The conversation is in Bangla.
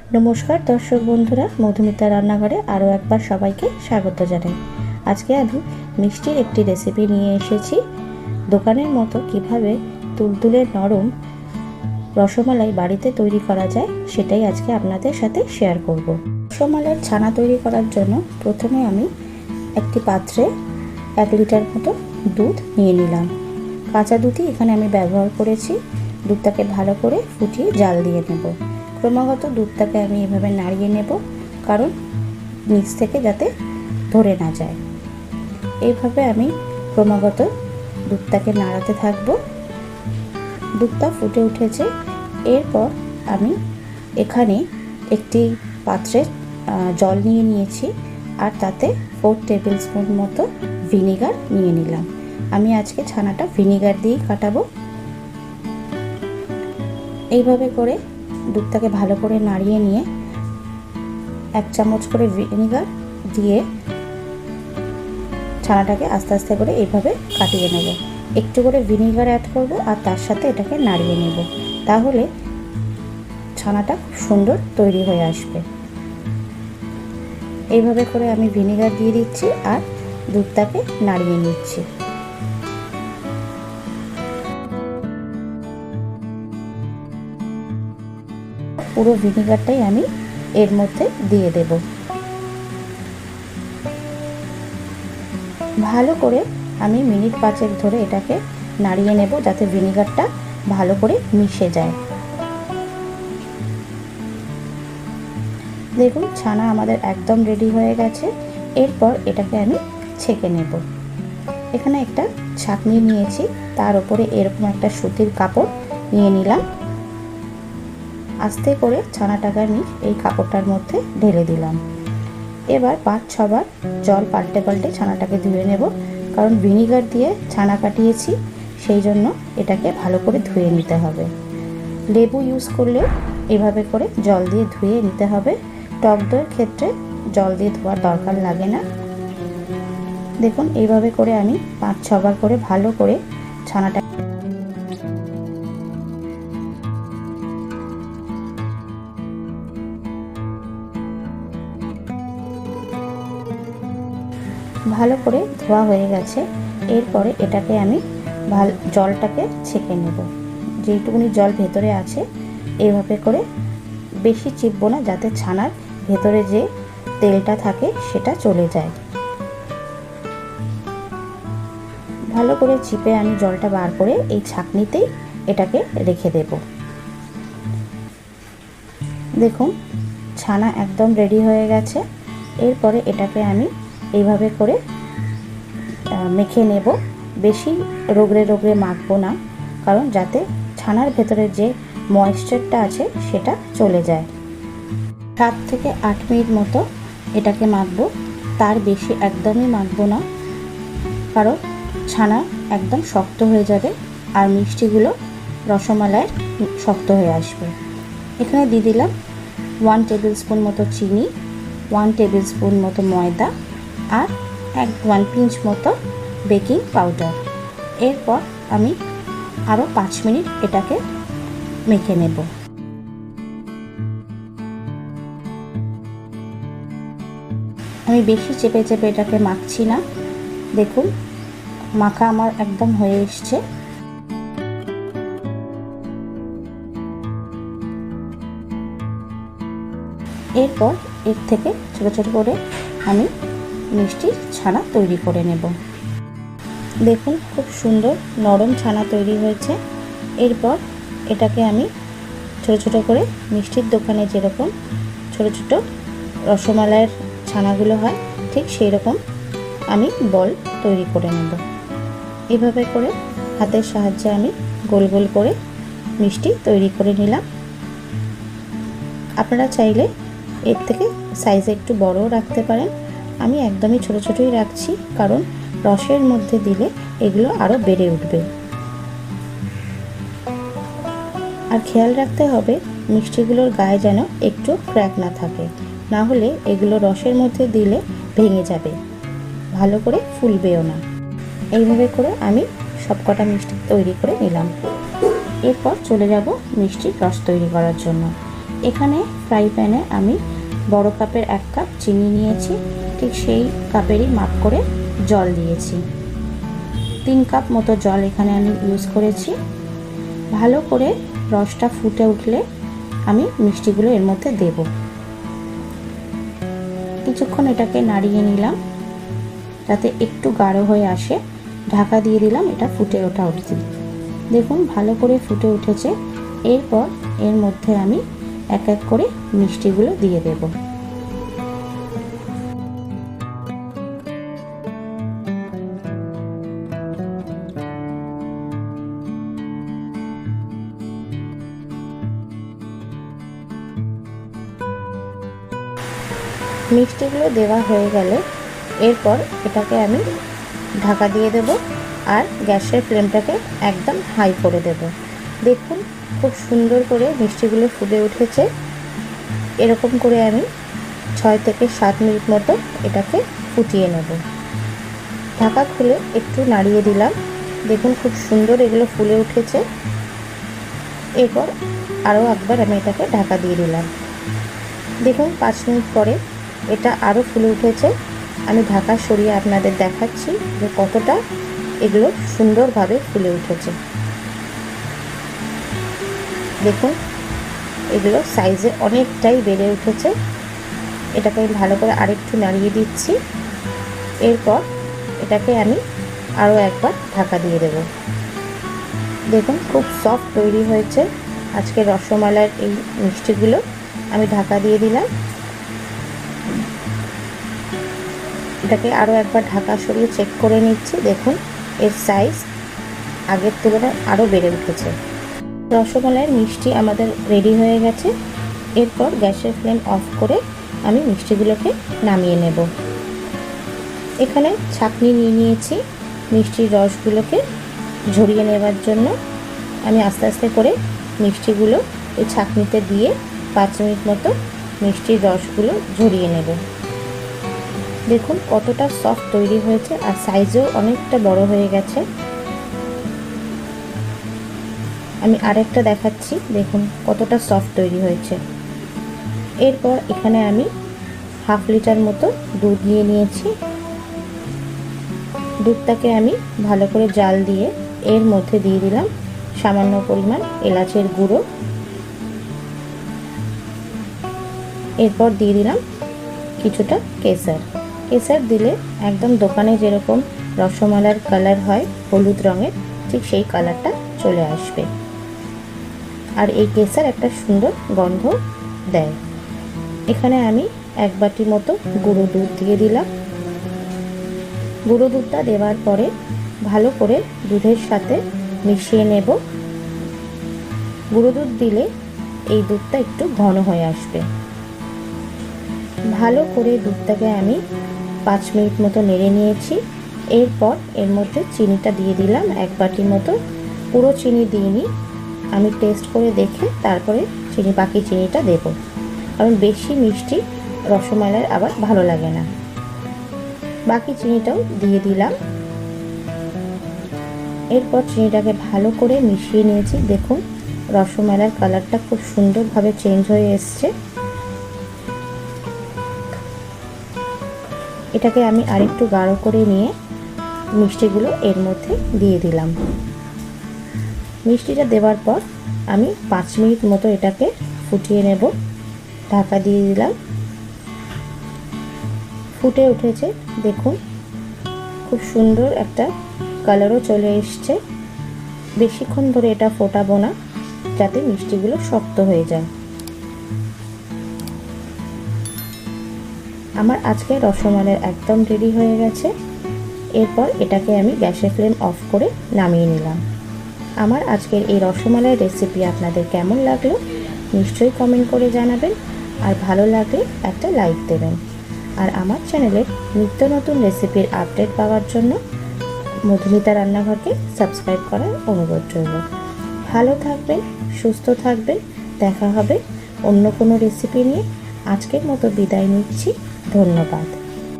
नमस्कार दर्शक बंधुरा मधुमिता रान्नाघरे आरो एकबार सबाइके स्वागत जानाई। आज के आमी मिष्टिर एकटी रेसिपि निये एसेछि। दोकानेर मतो किभाबे तुलतुले नरम रसमालाई बाड़ीते तैरी करा जाय सेटाई आजके आपनादेर साथे शेयर करब। रसमालाइर छाना तैरी करार जोन्नो प्रथमे आमी एकटी पात्रे 1 लिटार मतो दूध निये निलाम। काँचा दूधई एखाने आमी व्यवहार करेछि। दूधटाके भालो करे फुटिये जाल दिये नेब। क्रमागत दूधटाके आमी एभाবে नाড়িয়ে নেব, কারণ নিচ থেকে যাতে ধরে না যায়। এইভাবে আমি ক্রমাগত দুধটাকে নাড়াতে থাকব। দুধটা ফুটে উঠেছে। এরপর আমি এখানে একটি পাত্রে জল নিয়ে নিয়েছি আর তাতে 4 টেবিল স্পুন মতো ভিনেগার নিয়ে নিলাম। আমি আজকে ছানাটা ভিনেগার দিয়েই কাটাবো। এইভাবে করে दूधटाके भालो करे नाड़िए निये 1 चामच करे ভিনেগার दिए छानाटाके आस्ते आस्ते करे এইভাবে काटिয়ে নেব। একটু করে ভিনেগার অ্যাড করব আর তার সাথে এটাকে নাড়িয়ে নেব, তাহলে ছানাটা খুব সুন্দর তৈরি হয়ে আসবে। এইভাবে করে আমি ভিনেগার দিয়ে দিচ্ছি আর দুধটাকে নাড়িয়ে নিচ্ছি। পুরো ভিনেগারটাই আমি এর মধ্যে দিয়ে দেব। ভালো করে আমি মিনিট 5 ধরে এটাকে নাড়িয়ে নেব যাতে ভিনেগারটা ভালো করে মিশে যায়। দেখুন ছানা আমাদের একদম রেডি হয়ে গেছে। এরপর এটাকে আমি ছেঁকে নেব। এখানে একটা ছাঁকনি নিয়েছি, তার উপরে এরকম একটা সুতির কাপড় নিয়ে নিলাম। आस्ते करे छानाटाके आमी এই কাপড়টার মধ্যে ঢেলে দিলাম। এবার 5-6 বার জল পাল্টে পাল্টে ছানাটাকে ধুয়ে নেব, কারণ ভিনেগার দিয়ে ছানা কাটিয়েছি, সেই জন্য এটাকে ভালো করে ধুয়ে নিতে হবে। লেবু ইউজ করলে এভাবে করে জল দিয়ে ধুয়ে নিতে হবে। টক দইয়ের ক্ষেত্রে জল দিয়ে ধোয়ার দরকার লাগে না। দেখুন এইভাবে করে আমি 5-6 বার করে ভালো করে ছানাটা ভালো করে ধোয়া হয়ে গেছে। এরপরে এটাকে আমি জলটাকে ছেঁকে নেব। যেটুকুনি জল ভেতরে আছে এইভাবে করে বেশি চিপবো না, যাতে ছানার ভেতরে যে তেলটা থাকে সেটা চলে যায়। ভালো করে চিপে আমি জলটা বার করে এই ছাঁকনিতেই এটাকে রেখে দেব। দেখুন ছানা একদম রেডি হয়ে গেছে। এরপরে এটাকে আমি এইভাবে করে মেখে নেব। বেশি রগড়ে রগড়ে মাখবো না, কারণ যাতে ছানার ভেতরে যে ময়েশ্চারটা আছে সেটা চলে যায়। 7 থেকে 8 মিনিট মতো এটাকে মাখবো, তার বেশি একদমই মাখবো না, কারণ ছানা একদম শক্ত হয়ে যাবে আর মিষ্টিগুলো রসমালাইয়ের শক্ত হয়ে আসবে। এখানে দিয়ে দিলাম 1 টেবিল স্পুন মতো চিনি, 1 টেবিল স্পুন মতো ময়দা আর 1 পিঞ্চ মতো বেকিং পাউডার। এরপর আমি আরও 5 মিনিট এটাকে মেখে নেব। আমি বেশি চেপে চেপে এটাকে মাখছি না। দেখুন মাখা আমার একদম হয়ে এসছে। এরপর এর থেকে ছোট ছোট করে আমি মিষ্টির ছানা তৈরি করে নেব। দেখুন খুব সুন্দর নরম ছানা তৈরি হয়েছে। এরপর এটাকে আমি ছোট ছোট করে মিষ্টির দোকানে যেরকম ছোট ছোট রসমালাইয়ের ছানাগুলো হয় ঠিক সেই রকম আমি বল তৈরি করে নেব। এভাবে করে হাতের সাহায্যে আমি গোল গোল করে মিষ্টি তৈরি করে নিলাম। আপনারা চাইলে এর থেকে সাইজে একটু বড়ও রাখতে পারেন। আমি একদমই ছোট ছোটই রাখছি, কারণ রসের মধ্যে দিলে এগুলো আরও বেড়ে উঠবে। আর খেয়াল রাখতে হবে মিষ্টিগুলোর গায়ে যেন একটু ক্র্যাক না থাকে, না হলে এগুলো রসের মধ্যে দিলে ভেঙে যাবে, ভালো করে ফুলবেও না। এইভাবে করে আমি সবকটা মিষ্টি তৈরি করে নিলাম। এরপর চলে যাব মিষ্টির রস তৈরি করার জন্য। এখানে ফ্রাই প্যানে আমি বড় কাপের 1 কাপ চিনি নিয়েছি, ঠিক সেই কাপেরই মাপ করে জল দিয়েছি। 3 কাপ মতো জল এখানে আমি ইউজ করেছি। ভালো করে রসটা ফুটে উঠলে আমি মিষ্টিগুলো এর মধ্যে দেব। কিছুক্ষণ এটাকে নাড়িয়ে নিলাম যাতে একটু গাঢ় হয়ে আসে। ঢাকা দিয়ে দিলাম এটা ফুটে ওঠা অবধি। দেখুন ভালো করে ফুটে উঠেছে। এরপর এর মধ্যে আমি এক এক করে মিষ্টিগুলো দিয়ে দেব। মিষ্টিগুলো দেওয়া হয়ে গেলে এরপর এটাকে আমি ঢাকা দিয়ে দেব আর গ্যাসের ফ্লেমটাকে একদম হাই করে দেব। দেখুন খুব সুন্দর করে মিষ্টিগুলো ফুটে উঠেছে। এরকম করে আমি 6 থেকে 7 মিনিট মতো এটাকে ফুটিয়ে নেব। ঢাকা খুলে একটু নাড়িয়ে দিলাম। দেখুন খুব সুন্দর এগুলো ফুলে উঠেছে। এরপর আরও একবার আমি এটাকে ঢাকা দিয়ে দিলাম। দেখুন 5 মিনিট পরে এটা আরও ফুলে উঠেছে। আমি ঢাকা সরিয়ে আপনাদের দেখাচ্ছি যে কতটা এগুলো সুন্দরভাবে ফুলে উঠেছে। দেখুন এগুলো সাইজে অনেকটাই বেড়ে উঠেছে। এটাকে আমি ভালো করে আরেকটু নাড়িয়ে দিচ্ছি। এরপর এটাকে আমি আরও একবার ঢাকা দিয়ে দেব। দেখুন খুব সফট তৈরি হয়েছে আজকে রসমালাইয়ের এই মিষ্টিগুলো। আমি ঢাকা দিয়ে দিলাম। এটাকে আরও একবার ঢাকা সরিয়ে চেক করে নিচ্ছি। দেখুন এর সাইজ আগের তুলনায় আরও বেড়ে উঠেছে। রসমালাইয়ের মিষ্টি আমাদের রেডি হয়ে গেছে। এরপর গ্যাসের ফ্লেম অফ করে আমি মিষ্টিগুলোকে নামিয়ে নেব। এখানে ছাঁকনি নিয়ে নিয়েছি মিষ্টির রসগুলোকে ঝরিয়ে নেবার জন্য। আমি আস্তে আস্তে করে মিষ্টিগুলো এই ছাঁকনিতে দিয়ে 5 মিনিট মতো মিষ্টির রসগুলো ঝরিয়ে নেব। দেখুন কতটা সফট তৈরি হয়েছে আর সাইজেও অনেকটা বড় হয়ে গেছে। আমি আরেকটা দেখাচ্ছি। দেখুন কতটা সফট তৈরি হয়েছে। এরপর এখানে আমি 1/2 লিটার মতো দুধ নিয়ে নিয়েছি। দুধটাকে আমি ভালো করে জাল দিয়ে এর মধ্যে দিয়ে দিলাম সামান্য পরিমাণ এলাচের গুঁড়ো। এরপর দিয়ে দিলাম কিছুটা কেশর। কেশর দিলে একদম দোকানে যেরকম রসমালাইয়ের কালার হয় হলুদ রঙের, ঠিক সেই কালারটা চলে আসবে। আর এই কেশর একটা সুন্দর গন্ধ দেয়। এখানে আমি 1 বাটি মতো গুঁড়ো দুধ দিয়ে দিলাম। গুঁড়ো দুধটা দেওয়ার পরে ভালো করে দুধের সাথে মিশিয়ে নেব। গুঁড়ো দুধ দিলে এই দুধটা একটু ঘন হয়ে আসবে। ভালো করে দুধটাকে আমি 5 মিনিট মতো নেড়ে নিয়েছি। এরপর এর মধ্যে চিনিটা দিয়ে দিলাম 1 বাটি মতো। পুরো চিনি দিইনি, আমি টেস্ট করে দেখে তারপরে বাকি চিনিটা দেব, কারণ বেশি মিষ্টি রসমালাইয়ের আবার ভালো লাগে না। বাকি চিনিটাও দিয়ে দিলাম। এরপর চিনিটাকে ভালো করে মিশিয়ে নিয়েছি। দেখুন রসমালাইয়ের কালারটা খুব সুন্দরভাবে চেঞ্জ হয়ে এসছে। এটাকে আমি আরেকটু গাঢ় করে নিয়ে মিষ্টিগুলো এর মধ্যে দিয়ে দিলাম। মিষ্টিটা দেওয়ার পর আমি 5 মিনিট মতো এটাকে ফুটিয়ে নেব। ঢাকা দিয়ে দিলাম। ফুটে উঠেছে। দেখুন খুব সুন্দর একটা কালারও চলে এসছে। বেশিক্ষণ ধরে এটা ফোটাবো না যাতে মিষ্টিগুলো শক্ত হয়ে যায়। আমার আজকে রসমালাই একদম রেডি হয়ে গেছে। এরপর এটাকে আমি গ্যাসের ফ্লেম অফ করে নামিয়ে নিলাম। আমার আজকের এই রসমালাই রেসিপি আপনাদের কেমন লাগলো নিশ্চয়ই কমেন্ট করে জানাবেন, আর ভালো লাগলে একটা লাইক দেবেন। আর আমার চ্যানেলের নিত্য নতুন রেসিপির আপডেট পাওয়ার জন্য মধুমিতা রান্নাঘরকে সাবস্ক্রাইব করার অনুরোধ রইল। ভালো থাকবেন, সুস্থ থাকবেন। দেখা হবে অন্য কোনো রেসিপি নিয়ে। আজকের মতো বিদায় নিচ্ছি। ধন্যবাদ।